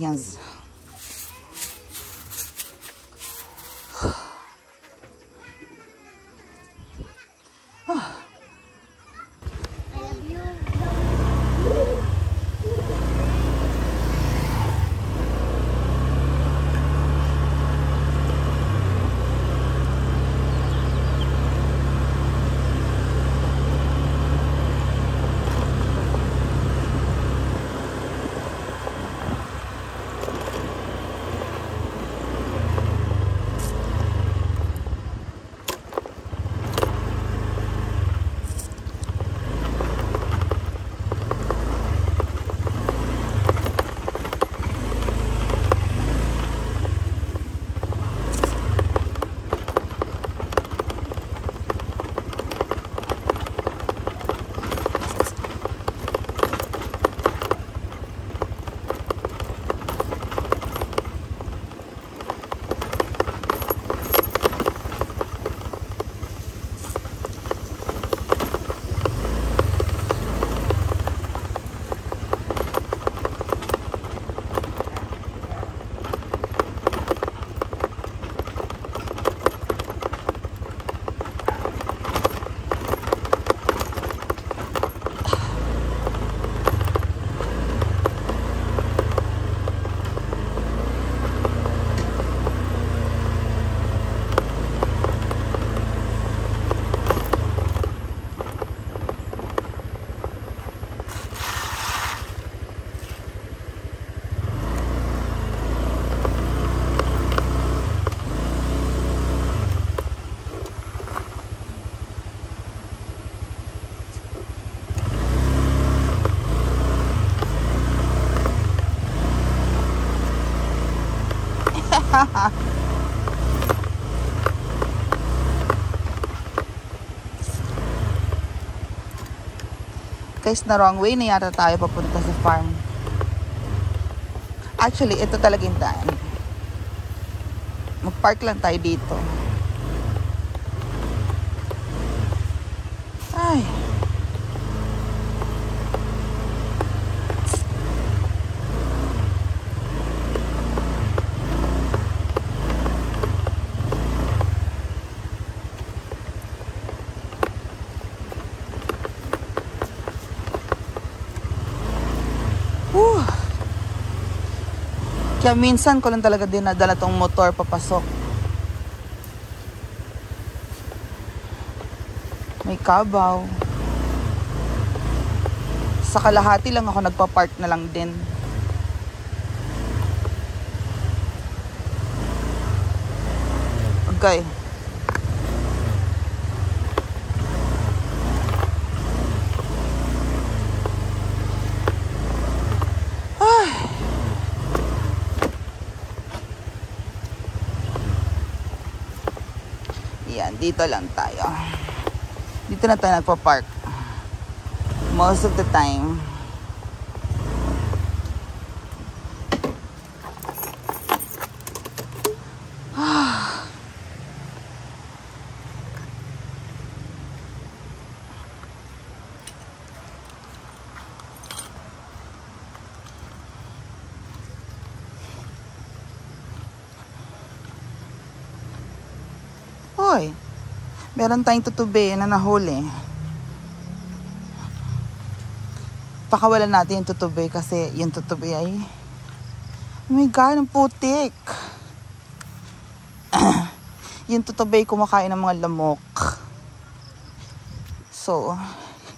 Yes. Guys, na wrong way na yata tayo papunta sa farm. Actually, ito talaga yung daan. Mag-park lang tayo dito. Ay. Kaya minsan ko lang talaga din nadala tong motor papasok. May kabaw. Sa kalahati lang ako nagpa-park na lang din. Okay. Yan, dito lang tayo. Dito na tayo nagpa-park. Most of the time. Hoy, meron tayong tutubi na nahuli. Pakawalan natin yung tutubi kasi yung tutubi ay, oh my God, ang putik. Yung tutubi ay kumakain ng mga lamok. So,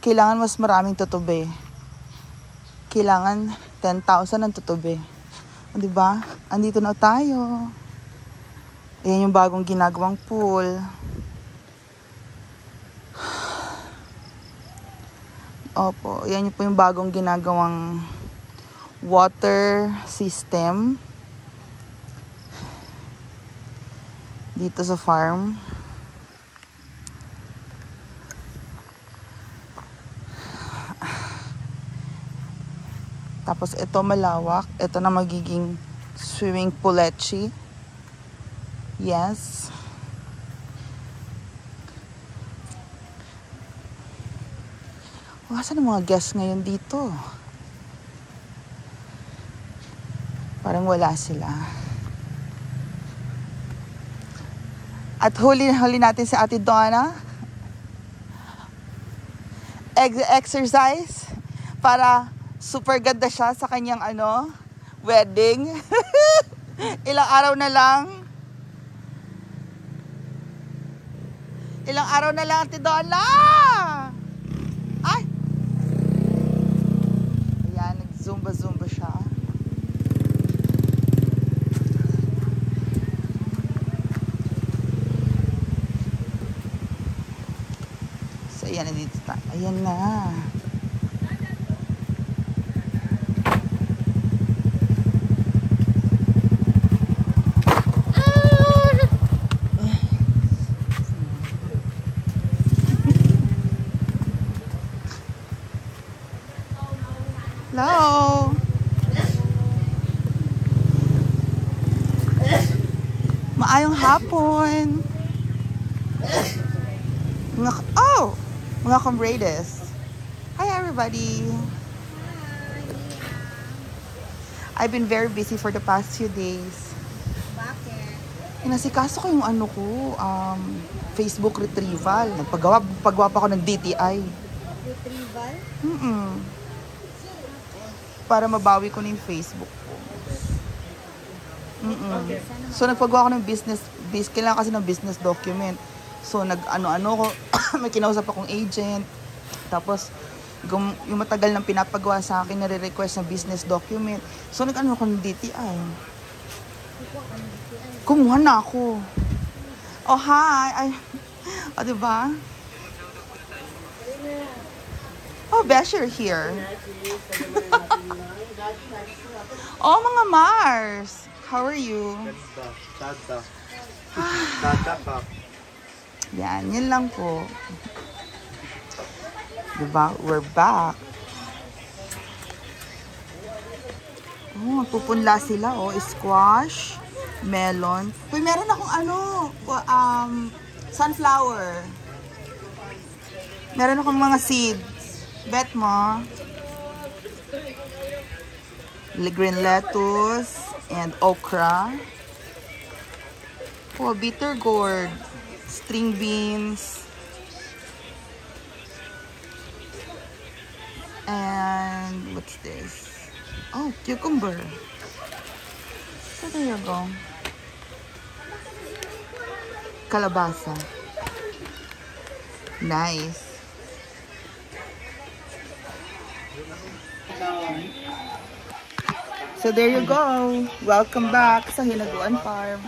kailangan mas maraming tutubi. Kailangan 10,000 ng tutubi. Diba? Andito na tayo. Ayan yung bagong ginagawang pool. Opo, yan po yung bagong ginagawang water system dito sa farm. Tapos ito malawak. Ito na magiging swimming poolechi. Yes. Saan ang mga guests ngayon dito? Parang wala sila. At huli natin si Ate Donna. Exercise para super ganda siya sa kanyang wedding. Ilang araw na lang. Ilang araw na lang, Ate Donna! Ay! Ayan, nag-zumba siya. So, ayan na dito. Ayan na. Hello. Maayong hapon. Mga comrades. Hi everybody. I've been very busy for the past few days. Bakit? Inasikaso ko yung Facebook retrieval. Paggawa pa ako ng DTI. Retrieval? Para mabawi ko na yung Facebook ko. So nagpagawa ko ng kailangan kasi ng business document. So ko, may kinausap akong agent. Tapos yung matagal nang pinapagawa sa akin, nare-request ng business document. So ako ng DTI. Kumuha na ako. Oh hi! Diba? Oh, Besh, you're here. Oh, mga Mars. How are you? Yan lang po. Diba? We're back. Oh, magpupunla sila. Oh, squash, melon. Uy, meron akong sunflower. Meron akong mga seeds. Bet mo. Green lettuce and okra. Oh, bitter gourd. String beans. And what's this? Oh, cucumber. So there you go. Kalabasa. Nice. So there you go. Welcome back sa Hinaguan Farm.